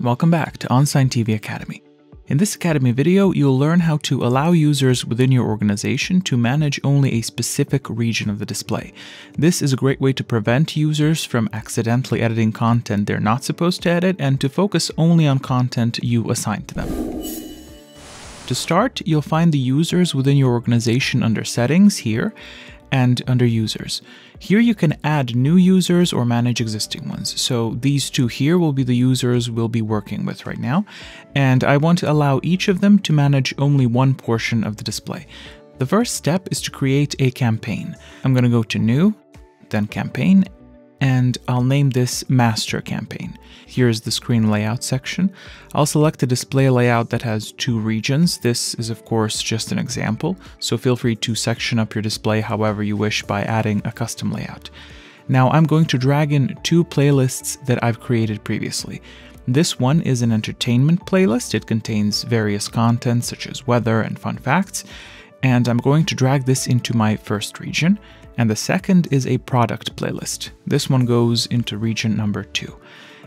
Welcome back to OnSign TV Academy. In this Academy video, you'll learn how to allow users within your organization to manage only a specific region of the display. This is a great way to prevent users from accidentally editing content they're not supposed to edit and to focus only on content you assign to them. To start, you'll find the users within your organization under Settings here and under Users. Here you can add new users or manage existing ones. So these two here will be the users we'll be working with right now, and I want to allow each of them to manage only one portion of the display. The first step is to create a campaign. I'm going to go to New, then Campaign, and I'll name this Master Campaign. Here's the screen layout section. I'll select a display layout that has two regions. This is of course just an example, so feel free to section up your display however you wish by adding a custom layout. Now I'm going to drag in two playlists that I've created previously. This one is an entertainment playlist. It contains various content such as weather and fun facts, and I'm going to drag this into my first region. And the second is a product playlist. This one goes into region number 2.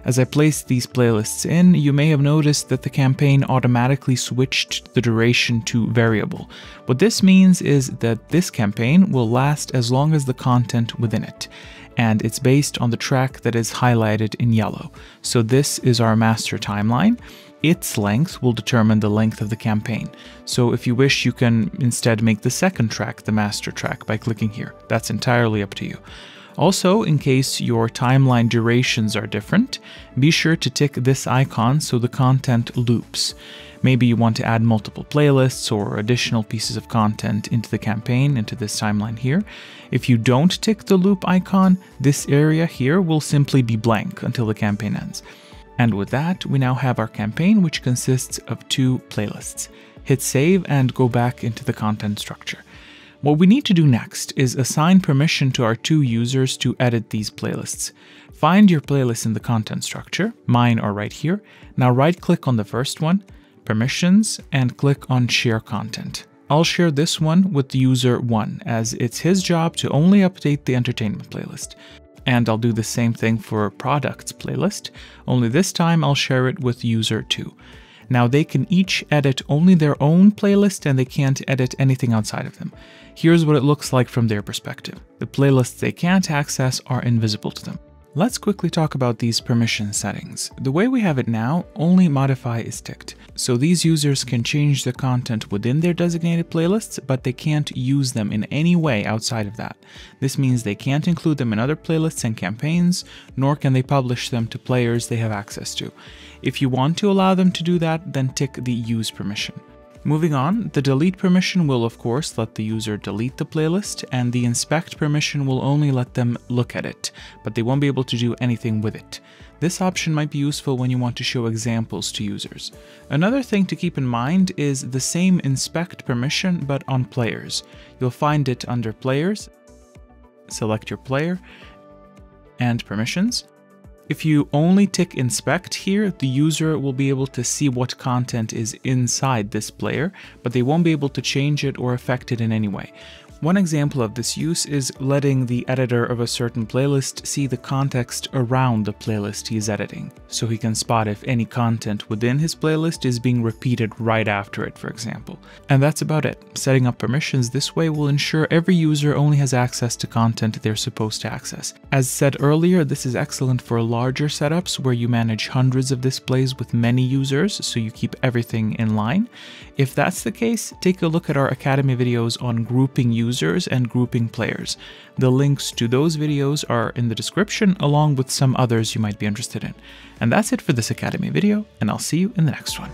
As I place these playlists in, you may have noticed that the campaign automatically switched the duration to variable. What this means is that this campaign will last as long as the content within it, and it's based on the track that is highlighted in yellow. So this is our master timeline. Its length will determine the length of the campaign. So if you wish, you can instead make the second track the master track by clicking here. That's entirely up to you. Also, in case your timeline durations are different, be sure to tick this icon so the content loops. Maybe you want to add multiple playlists or additional pieces of content into the campaign, into this timeline here. If you don't tick the loop icon, this area here will simply be blank until the campaign ends. And with that, we now have our campaign, which consists of two playlists. Hit save and go back into the content structure. What we need to do next is assign permission to our two users to edit these playlists. Find your playlist in the content structure. Mine are right here. Now right-click on the first one, Permissions, and click on Share Content. I'll share this one with user 1, as it's his job to only update the entertainment playlist. And I'll do the same thing for Products playlist, only this time I'll share it with user 2. Now they can each edit only their own playlist and they can't edit anything outside of them. Here's what it looks like from their perspective. The playlists they can't access are invisible to them. Let's quickly talk about these permission settings. The way we have it now, only modify is ticked. So these users can change the content within their designated playlists, but they can't use them in any way outside of that. This means they can't include them in other playlists and campaigns, nor can they publish them to players they have access to. If you want to allow them to do that, then tick the Use permission. Moving on, the delete permission will of course let the user delete the playlist, and the inspect permission will only let them look at it, but they won't be able to do anything with it. This option might be useful when you want to show examples to users. Another thing to keep in mind is the same inspect permission but on players. You'll find it under Players, select your player, and Permissions. If you only tick Inspect here, the user will be able to see what content is inside this player, but they won't be able to change it or affect it in any way. One example of this use is letting the editor of a certain playlist see the context around the playlist he is editing, so he can spot if any content within his playlist is being repeated right after it, for example. And that's about it. Setting up permissions this way will ensure every user only has access to content they're supposed to access. As said earlier, this is excellent for larger setups where you manage hundreds of displays with many users, so you keep everything in line. If that's the case, take a look at our Academy videos on grouping users and grouping players. The links to those videos are in the description, along with some others you might be interested in. And that's it for this Academy video, and I'll see you in the next one.